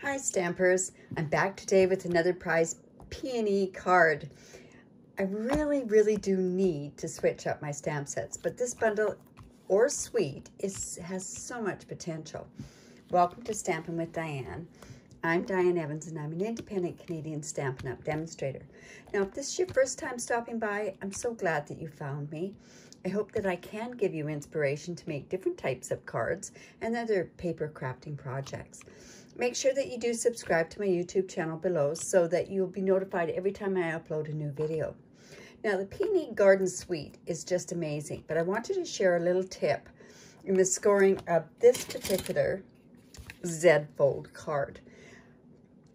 Hi Stampers, I'm back today with another prize peony card. I really do need to switch up my stamp sets, but this bundle or suite has so much potential. Welcome to Stampin' with Diane. I'm Diane Evans and I'm an independent Canadian Stampin' Up Demonstrator. Now if this is your first time stopping by, I'm so glad that you found me. I hope that I can give you inspiration to make different types of cards and other paper crafting projects. Make sure that you do subscribe to my YouTube channel below so that you'll be notified every time I upload a new video. Now the Peony Garden Suite is just amazing, but I wanted to share a little tip in the scoring of this particular Z-fold card.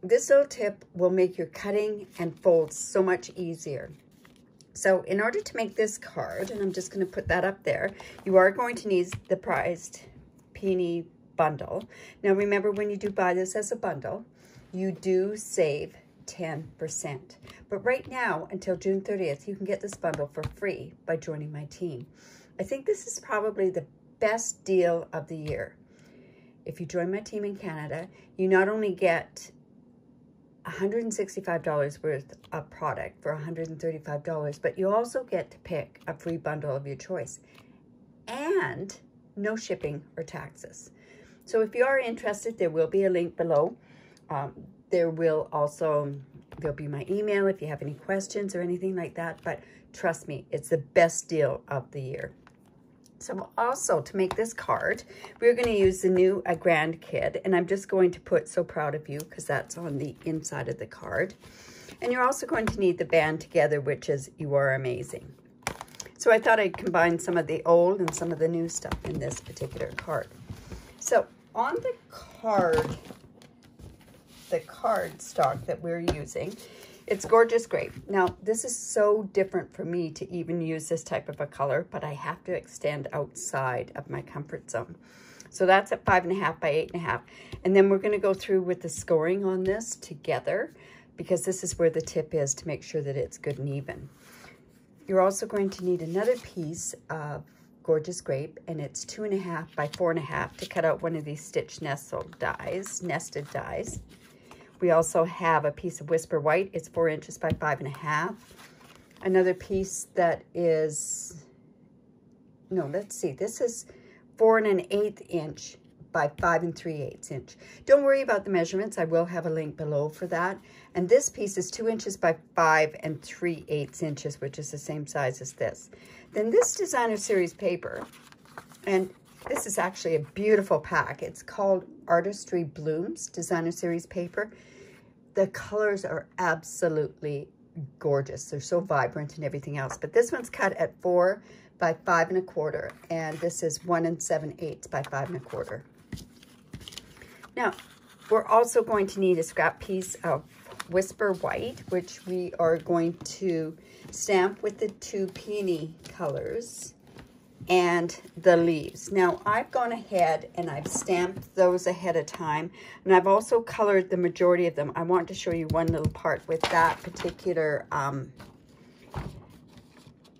This little tip will make your cutting and folds so much easier. So in order to make this card, and I'm just going to put that up there, you are going to need the prized Peony bundle. Now remember, when you do buy this as a bundle, you do save 10%. But right now, until June 30th, you can get this bundle for free by joining my team. I think this is probably the best deal of the year. If you join my team in Canada, you not only get $165 worth of product for $135, but you also get to pick a free bundle of your choice and no shipping or taxes. So if you are interested, there will be a link below. There'll be my email if you have any questions or anything like that, but trust me, it's the best deal of the year. So also, to make this card, we're going to use the new A Grand Kid, and I'm just going to put "So Proud of You" because that's on the inside of the card. And you're also going to need the band together, which is "You Are Amazing." So I thought I'd combine some of the old and some of the new stuff in this particular card. So on the card stock that we're using, it's Gorgeous Grape. Now, this is so different for me to even use this type of a color, but I have to extend outside of my comfort zone. So that's at 5.5 by 8.5. And then we're going to go through with the scoring on this together, because this is where the tip is to make sure that it's good and even. You're also going to need another piece of Gorgeous Grape, and it's 2.5 by 4.5 to cut out one of these stitch nested dies. We also have a piece of Whisper White. It's 4 inches by 5.5. Another piece that is, this is 4 1/8 inch by 5 3/8 inch. Don't worry about the measurements. I will have a link below for that. And this piece is 2 inches by 5 3/8 inches, which is the same size as this. Then this designer series paper, and this is actually a beautiful pack. It's called Artistry Blooms designer series paper. The colors are absolutely gorgeous. They're so vibrant and everything else. But this one's cut at 4 by 5 1/4, and this is 1 7/8 by 5 1/4. Now, we're also going to need a scrap piece of Whisper White, which we are going to stamp with the 2 peony colors and the leaves. Now, I've gone ahead and I've stamped those ahead of time, and I've also colored the majority of them. I want to show you one little part with that particular,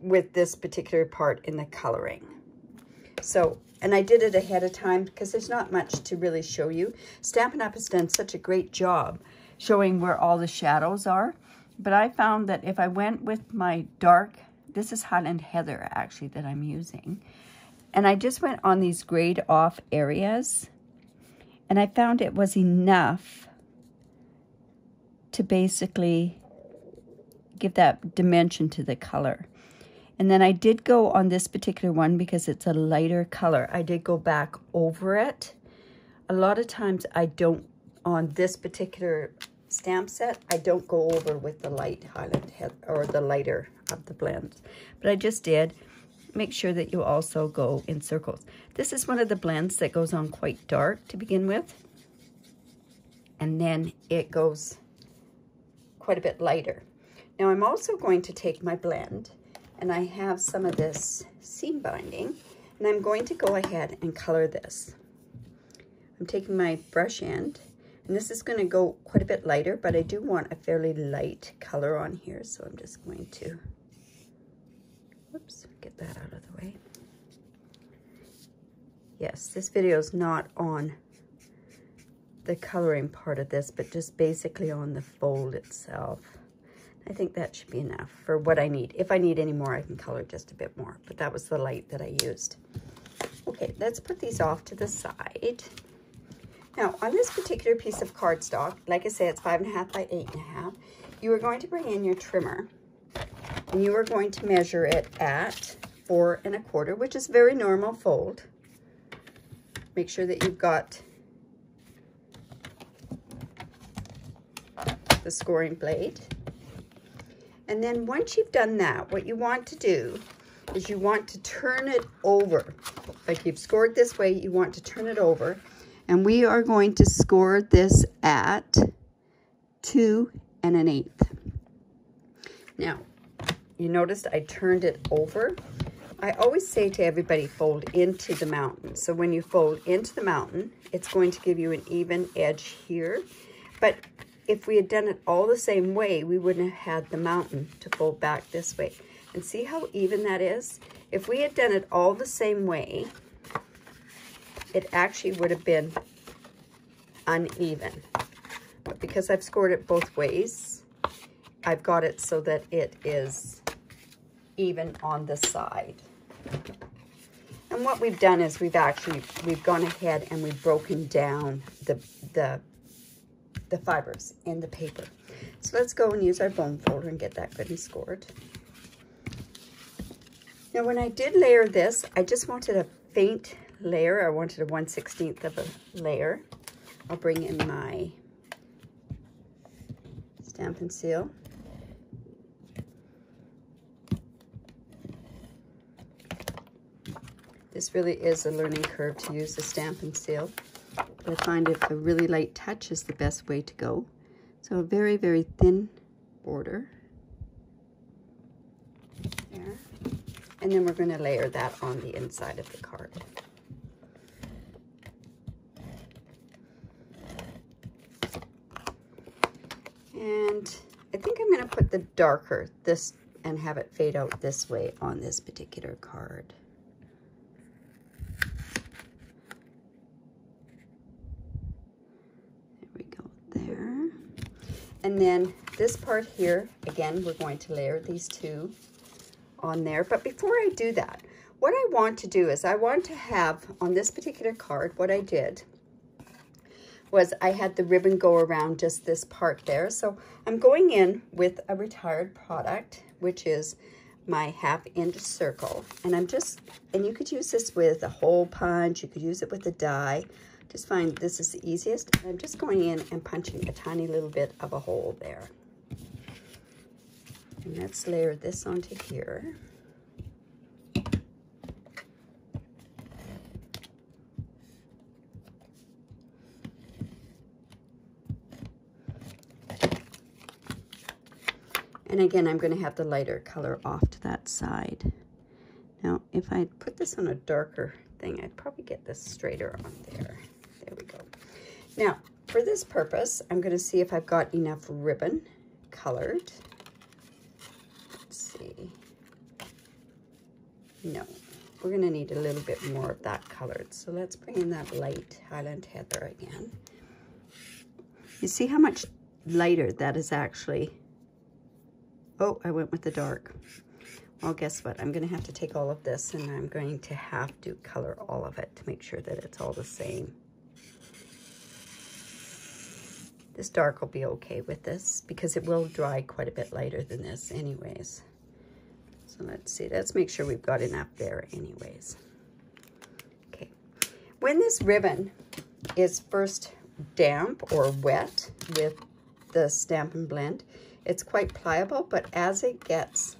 with this particular part in the coloring. So, and I did it ahead of time because there's not much to really show you. Stampin' Up has done such a great job showing where all the shadows are, but I found that if I went with my dark, this is Highland Heather actually that I'm using, and I just went on these grayed off areas, and I found it was enough to basically give that dimension to the color. And then I did go on this particular one because it's a lighter color. I did go back over it. A lot of times I don't, on this particular stamp set, I don't go over with the light Highland Heather or the lighter of the blends, but I just did. Make sure that you also go in circles. This is one of the blends that goes on quite dark to begin with, and then it goes quite a bit lighter. Now I'm also going to take my blend, and I have some of this seam binding, and I'm going to go ahead and color this. I'm taking my brush end, and this is going to go quite a bit lighter, but I do want a fairly light color on here, so I'm just going to, whoops, get that out of the way. Yes, this video is not on the coloring part of this, but just basically on the fold itself. I think that should be enough for what I need. If I need any more, I can color just a bit more, but that was the light that I used. Okay, let's put these off to the side. Now, on this particular piece of cardstock, like I say, it's 5.5 by 8.5, you are going to bring in your trimmer, and you are going to measure it at 4 1/4, which is very normal fold. Make sure that you've got the scoring blade. And then once you've done that, what you want to do is you want to turn it over. Like you've scored this way, you want to turn it over. And we are going to score this at 2 1/8. Now, you noticed I turned it over. I always say to everybody, fold into the mountain. So when you fold into the mountain, it's going to give you an even edge here. But if we had done it all the same way, we wouldn't have had the mountain to fold back this way. And see how even that is? If we had done it all the same way, it actually would have been uneven. But because I've scored it both ways, I've got it so that it is even on the side. And what we've done is we've gone ahead and we've broken down the fibers in the paper. So let's go and use our bone folder and get that good and scored. Now when I did layer this, I just wanted a faint layer. I wanted a 1/16 of a layer. I'll bring in my Stampin' Seal. This really is a learning curve to use the Stampin' Seal. But I find if a really light touch is the best way to go. So a very, very thin border. There. And then we're going to layer that on the inside of the card. And I think I'm going to put the darker, this, and have it fade out this way on this particular card. And then this part here, again, we're going to layer these two on there. But before I do that, what I want to do is I want to have, on this particular card, what I did was I had the ribbon go around just this part there. So I'm going in with a retired product, which is my 1/2" circle. And and you could use this with a hole punch, you could use it with a die. Just find this is the easiest. I'm just going in and punching a tiny little bit of a hole there. And let's layer this onto here. And again, I'm going to have the lighter color off to that side. Now, if I put this on a darker thing, I'd probably get this straighter on there. There we go. Now, for this purpose, I'm going to see if I've got enough ribbon colored. Let's see. No, we're going to need a little bit more of that colored. So let's bring in that light Highland Heather again. You see how much lighter that is actually. Oh, I went with the dark. Well, guess what? I'm going to have to take all of this and I'm going to have to color all of it to make sure that it's all the same. This dark will be okay with this because it will dry quite a bit lighter than this anyways. So let's see. Let's make sure we've got enough there anyways. Okay. When this ribbon is first damp or wet with the Stampin' Blend, it's quite pliable, but as it gets,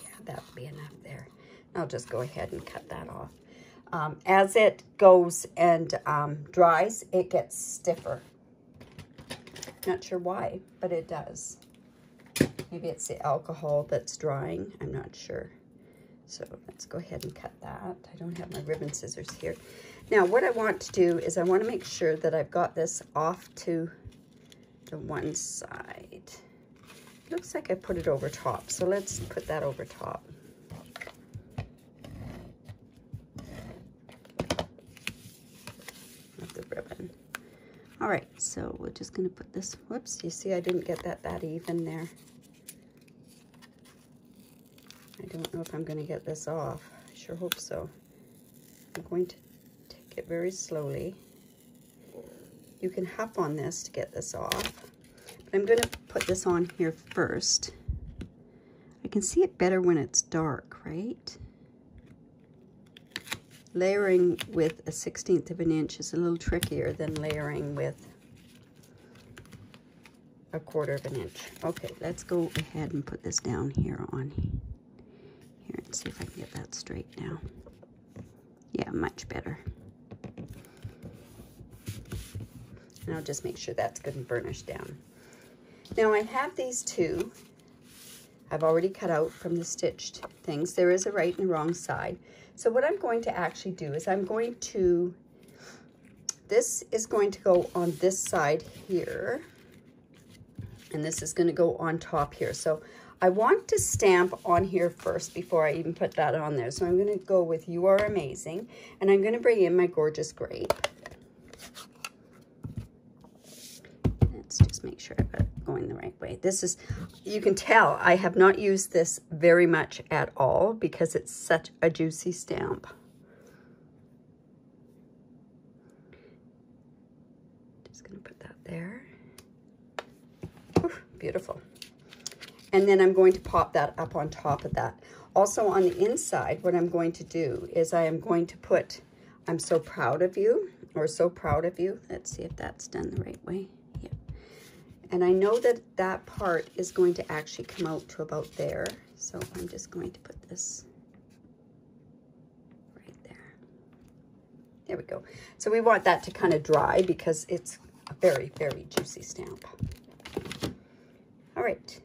yeah, that'll be enough there. I'll just go ahead and cut that off. As it goes and dries, it gets stiffer. Not sure why, but it does. Maybe it's the alcohol that's drying. I'm not sure. So let's go ahead and cut that. I don't have my ribbon scissors here. Now, what I want to do is I want to make sure that I've got this off to the one side. Looks like I put it over top, so let's put that over top. Of the ribbon. All right, so we're just gonna put this, whoops, you see I didn't get that even there. I don't know if I'm gonna get this off. I sure hope so. I'm going to take it very slowly. You can huff on this to get this off. But I'm gonna put this on here first. I can see it better when it's dark, right? Layering with a 1/16 of an inch is a little trickier than layering with a 1/4 of an inch. Okay, let's go ahead and put this down here on here and see if I can get that straight now. Yeah, much better. And I'll just make sure that's good and burnished down. Now I have these two. I've already cut out from the stitched things. There is a right and a wrong side. So what I'm going to actually do is I'm going to, this is going to go on this side here, and this is going to go on top here. So I want to stamp on here first before I even put that on there. So I'm going to go with You Are Amazing, and I'm going to bring in my Gorgeous Grape. Let's just make sure I've got it going the right way. This is, you can tell I have not used this very much at all because it's such a juicy stamp. Just going to put that there. Oof, beautiful. And then I'm going to pop that up on top of that. Also on the inside, what I'm going to do is I am going to put, I'm so proud of you, or so proud of you. Let's see if that's done the right way. Yeah. And I know that that part is going to actually come out to about there. So I'm just going to put this right there. There we go. So we want that to kind of dry because it's a very, very juicy stamp. All right.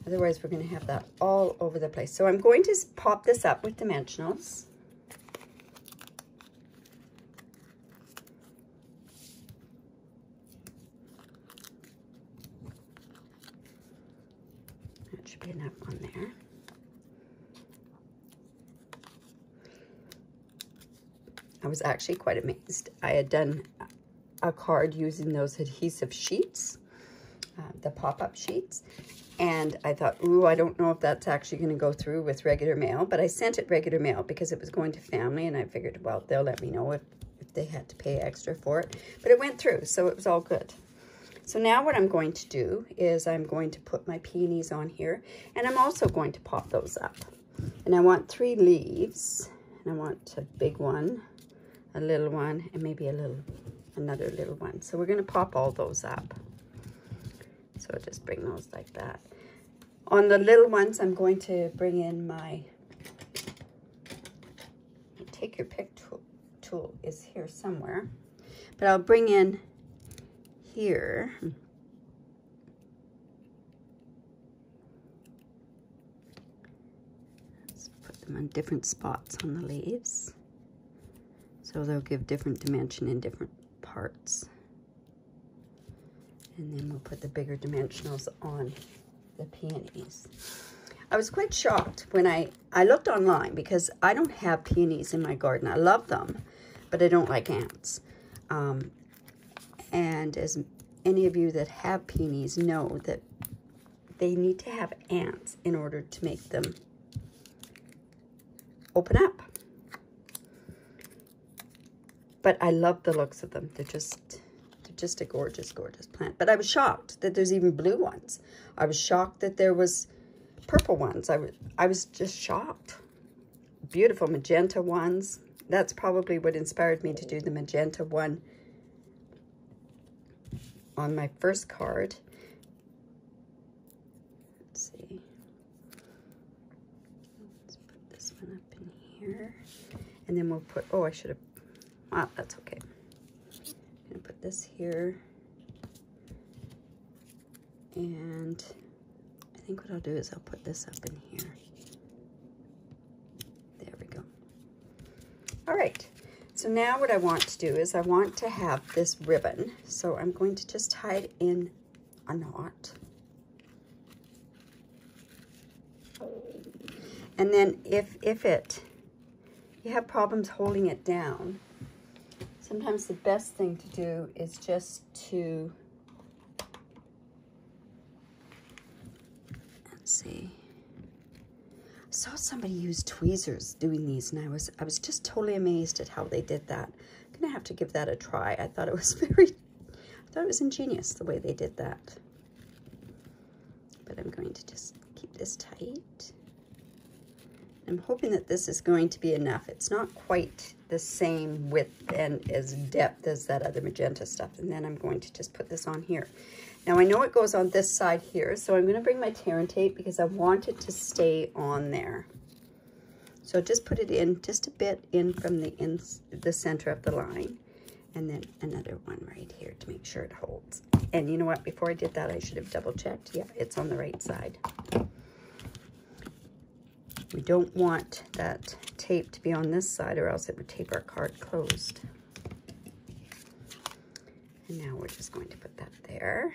Otherwise, we're going to have that all over the place. So I'm going to pop this up with dimensionals. That should be enough on there. I was actually quite amazed. I had done a card using those adhesive sheets, the pop-up sheets. And I thought, ooh, I don't know if that's actually going to go through with regular mail. But I sent it regular mail because it was going to family. And I figured, well, they'll let me know if they had to pay extra for it. But it went through, so it was all good. So now what I'm going to do is I'm going to put my peonies on here. And I'm also going to pop those up. And I want 3 leaves. And I want a big one, a little one, and maybe another little one. So we're going to pop all those up. So I'll just bring those like that. On the little ones, I'm going to bring in my Take Your Pick tool is here somewhere. But I'll bring in here. Let's put them on different spots on the leaves. So they'll give different dimension in different parts. And then we'll put the bigger dimensionals on the peonies. I was quite shocked when I looked online because I don't have peonies in my garden. I love them, but I don't like ants. And as any of you that have peonies know that they need to have ants in order to make them open up. But I love the looks of them. They're just a gorgeous, gorgeous plant. But I was shocked that there's even blue ones. I was shocked that there was purple ones. I was just shocked. Beautiful magenta ones. That's probably what inspired me to do the magenta one on my first card. Let's see. Let's put this one up in here. And then we'll put, oh, I should have, wow, that's okay. I'm gonna put this here, and I think what I'll do is I'll put this up in here. There we go. All right, so now what I want to do is I want to have this ribbon, so I'm going to just tie it in a knot. And then if you have problems holding it down, sometimes the best thing to do is just to, let's see. I saw somebody use tweezers doing these, and I was just totally amazed at how they did that. I'm gonna have to give that a try. I thought it was ingenious the way they did that. But I'm going to just keep this tight. I'm hoping that this is going to be enough. It's not quite the same width and as depth as that other magenta stuff. And then I'm going to just put this on here. Now I know it goes on this side here, so I'm going to bring my tear and tape because I want it to stay on there. So just put it in just a bit in from the center of the line, and then another one right here to make sure it holds. And you know what? Before I did that, I should have double checked. Yeah, it's on the right side. We don't want that tape to be on this side, or else it would tape our card closed. And now we're just going to put that there.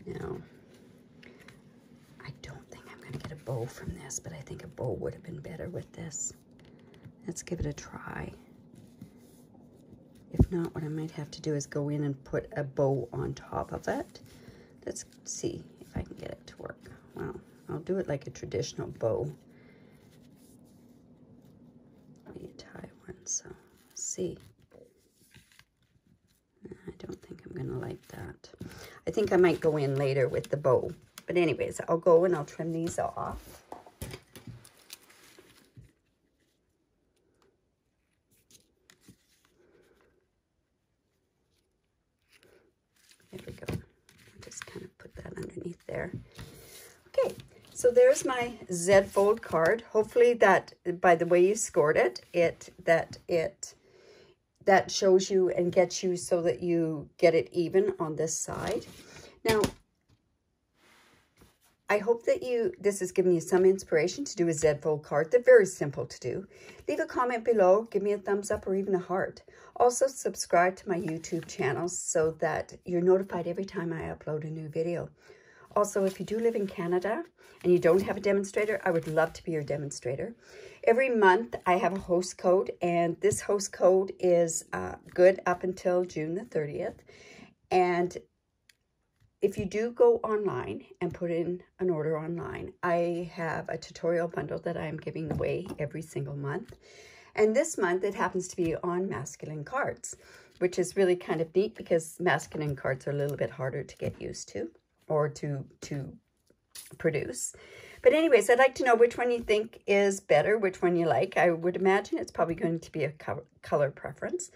Now, I don't think I'm going to get a bow from this, but I think a bow would have been better with this. Let's give it a try. If not, what I might have to do is go in and put a bow on top of it. Let's see if I can get it to work. Well, I'll do it like a traditional bow. You tie one, so let's see. I don't think I'm gonna like that. I think I might go in later with the bow. But anyways, I'll go and I'll trim these off. There we go. Just kind of put that underneath there. Okay, so there's my Z fold card. Hopefully that, by the way you scored it, that shows you and gets you so that you get it even on this side. Now, I hope that this has given you some inspiration to do a Z fold card. They're very simple to do. Leave a comment below, give me a thumbs up or even a heart. Also, subscribe to my YouTube channel so that you're notified every time I upload a new video. Also, if you do live in Canada and you don't have a demonstrator, I would love to be your demonstrator. Every month I have a host code, and this host code is good up until June the 30th. And if you do go online and put in an order online, I have a tutorial bundle that I'm giving away every single month. And this month it happens to be on masculine cards, which is really kind of neat because masculine cards are a little bit harder to get used to or to produce. But anyways, I'd like to know which one you think is better, which one you like. I would imagine it's probably going to be a color preference.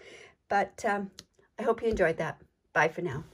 But I hope you enjoyed that. Bye for now.